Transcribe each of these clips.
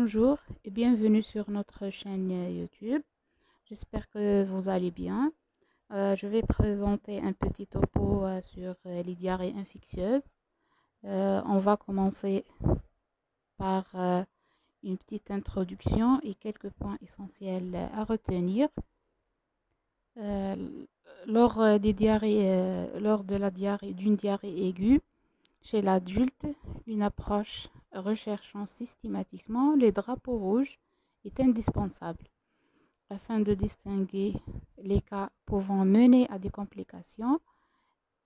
Bonjour et bienvenue sur notre chaîne YouTube. J'espère que vous allez bien. Je vais présenter un petit topo sur les diarrhées infectieuses. On va commencer par une petite introduction et quelques points essentiels à retenir. Euh, lors de la d'une diarrhée aiguë, chez l'adulte, une approche recherchant systématiquement les drapeaux rouges est indispensable afin de distinguer les cas pouvant mener à des complications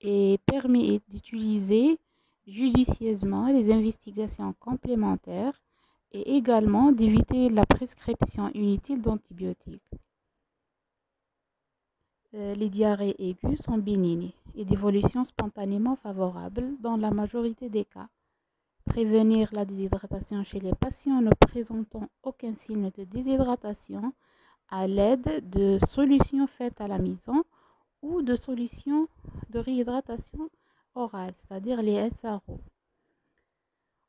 et permet d'utiliser judicieusement les investigations complémentaires et également d'éviter la prescription inutile d'antibiotiques. Les diarrhées aiguës sont bénignes et d'évolution spontanément favorable dans la majorité des cas. Prévenir la déshydratation chez les patients ne présentant aucun signe de déshydratation à l'aide de solutions faites à la maison ou de solutions de réhydratation orale, c'est-à-dire les SRO.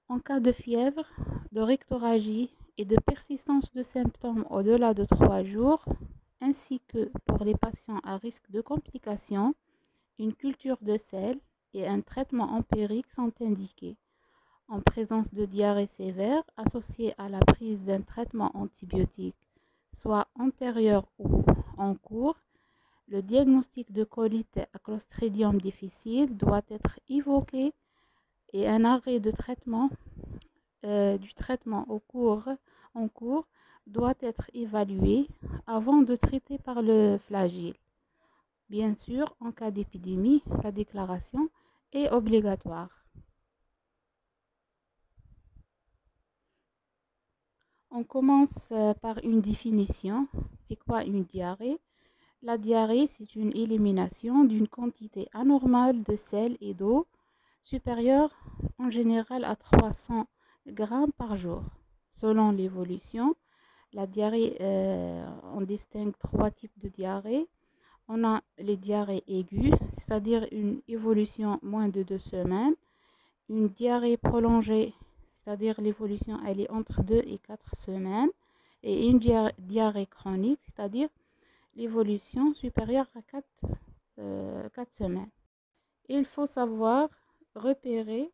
En cas de fièvre, de rectorragie et de persistance de symptômes au-delà de 3 jours, ainsi que pour les patients à risque de complications, une culture de sel et un traitement empirique sont indiqués. En présence de diarrhée sévère associée à la prise d'un traitement antibiotique, soit antérieur ou en cours, le diagnostic de colite à Clostridium difficile doit être évoqué et un arrêt de traitement du traitement en cours doit être évalué avant de traiter par le flagelle. Bien sûr, en cas d'épidémie, la déclaration est obligatoire. On commence par une définition. C'est quoi une diarrhée? La diarrhée, c'est une élimination d'une quantité anormale de sel et d'eau supérieure en général à 300 grammes par jour. Selon l'évolution, la diarrhée, on distingue 3 types de diarrhée. On a les diarrhées aiguës, c'est-à-dire une évolution moins de 2 semaines. Une diarrhée prolongée, c'est-à-dire l'évolution elle est entre 2 et 4 semaines. Et une diarrhée chronique, c'est-à-dire l'évolution supérieure à 4 semaines. Il faut savoir repérer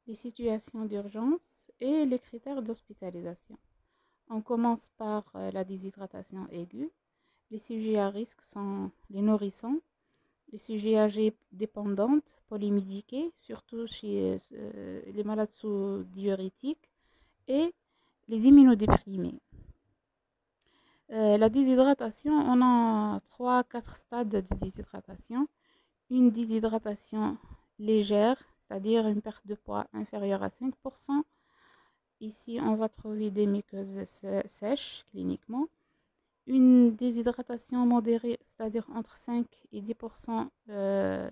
les situations d'urgence et les critères d'hospitalisation. On commence par la déshydratation aiguë. Les sujets à risque sont les nourrissons, les sujets âgés dépendantes, polymédiqués, surtout chez les malades sous diurétiques, et les immunodéprimés. La déshydratation, on a 3-4 stades de déshydratation. Une déshydratation légère, c'est-à-dire une perte de poids inférieure à 5%. Ici, on va trouver des muqueuses sèches cliniquement. Une déshydratation modérée, c'est-à-dire entre 5 et 10%,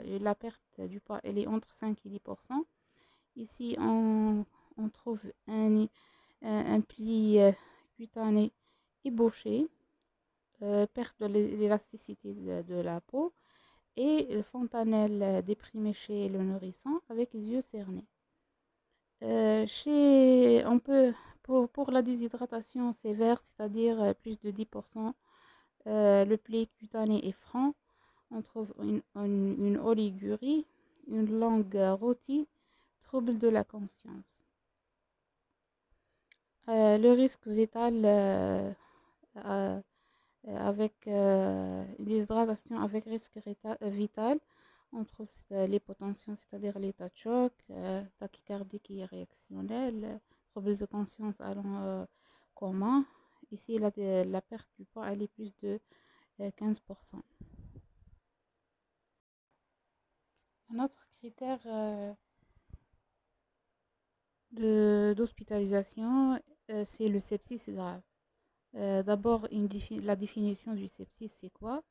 et la perte du poids elle est entre 5 et 10%. Ici, on trouve un pli cutané ébauché, perte de l'élasticité de la peau et le fontanelle déprimé chez le nourrisson avec les yeux cernés. On peut, pour la déshydratation sévère, c'est-à-dire plus de 10%, le pli cutané est franc. On trouve une oligurie, une langue rôtie, trouble de la conscience. Le risque vital avec l'hydratation avec risque vital, on trouve l'hypotension, c'est-à-dire l'état de choc, tachycardie qui est réactionnelle, trouble de conscience allant coma. Ici, la perte du poids, elle est plus de 15%. Un autre critère d'hospitalisation, c'est le sepsis grave. D'abord, la définition du sepsis, c'est quoi?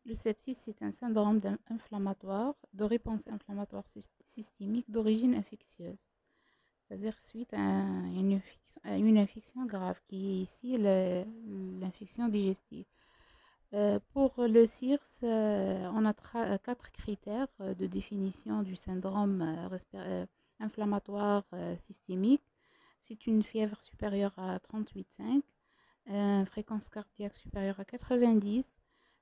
Le sepsis, c'est un syndrome inflammatoire, de réponse inflammatoire systémique d'origine infectieuse, c'est-à-dire suite à une infection grave, qui est ici l'infection digestive. Pour le CIRS, on a 4 critères de définition du syndrome inflammatoire systémique. c'est une fièvre supérieure à 38,5, une fréquence cardiaque supérieure à 90,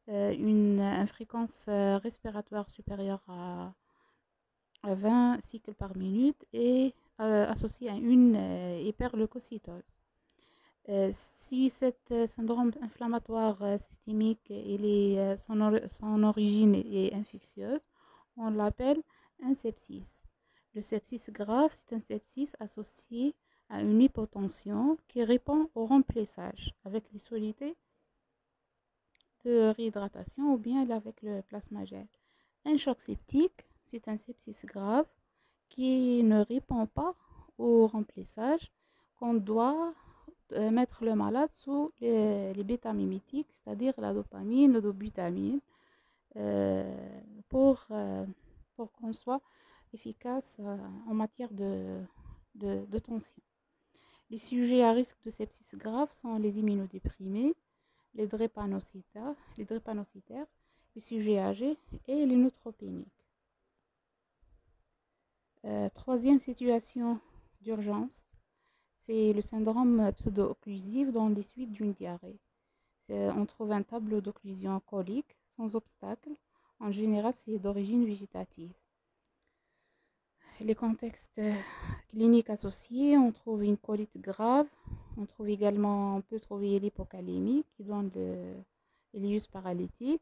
une fréquence respiratoire supérieure à 20 cycles par minute et associée à une hyperleucocytose. Si cet syndrome inflammatoire systémique son origine est infectieuse, on l'appelle un sepsis. Le sepsis grave, c'est un sepsis associé à une hypotension qui répond au remplissage avec les solutés de réhydratation ou bien avec le plasmagel. Un choc septique, c'est un sepsis grave qui ne répond pas au remplissage, qu'on doit mettre le malade sous les bêta-mimétiques, c'est-à-dire la dopamine, le dobutamine, pour, pour qu'on soit efficace en matière de tension. Les sujets à risque de sepsis grave sont les immunodéprimés, les drépanocytaires, les sujets âgés et les neutropéniques. Troisième situation d'urgence, c'est le syndrome pseudo-occlusif dans les suites d'une diarrhée. On trouve un tableau d'occlusion colique sans obstacle. En général, c'est d'origine végétative. Les contextes cliniques associés, on trouve une colite grave. On peut trouver l'hypocalémie qui donne l'ius paralytique,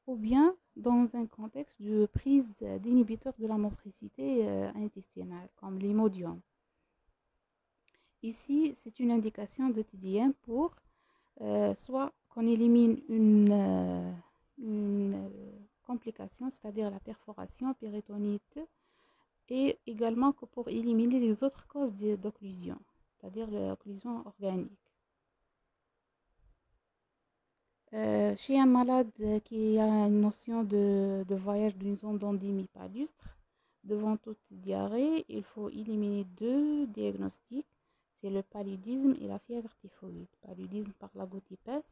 ou bien dans un contexte de prise d'inhibiteurs de la motricité intestinale, comme l'imodium. Ici, c'est une indication de TDM pour soit qu'on élimine une complication, c'est-à-dire la perforation péritonite, et également que pour éliminer les autres causes d'occlusion, c'est-à-dire l'occlusion organique. Chez un malade qui a une notion de voyage d'une zone d'endémie palustre, devant toute diarrhée, il faut éliminer deux diagnostics, c'est le paludisme et la fièvre typhoïde. Paludisme par la goutte épaisse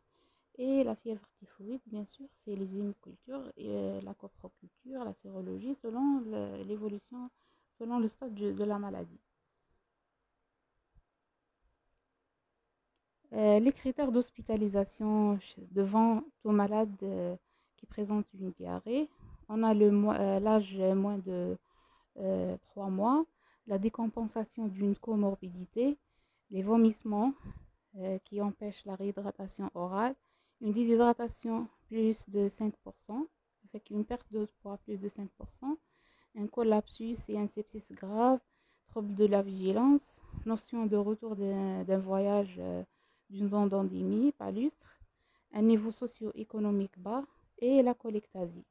et la fièvre typhoïde, bien sûr, c'est les hémocultures et la coproculture, la sérologie, selon l'évolution, selon le stade de la maladie. Les critères d'hospitalisation devant tout malade qui présente une diarrhée, on a l'âge moins de 3 mois, la décompensation d'une comorbidité, les vomissements qui empêchent la réhydratation orale, une déshydratation plus de 5%, avec une perte de poids plus de 5%, un collapsus et un sepsis grave, trouble de la vigilance, notion de retour d'un voyage d'une zone d'endémie, palustre, un niveau socio-économique bas et la cholectasie.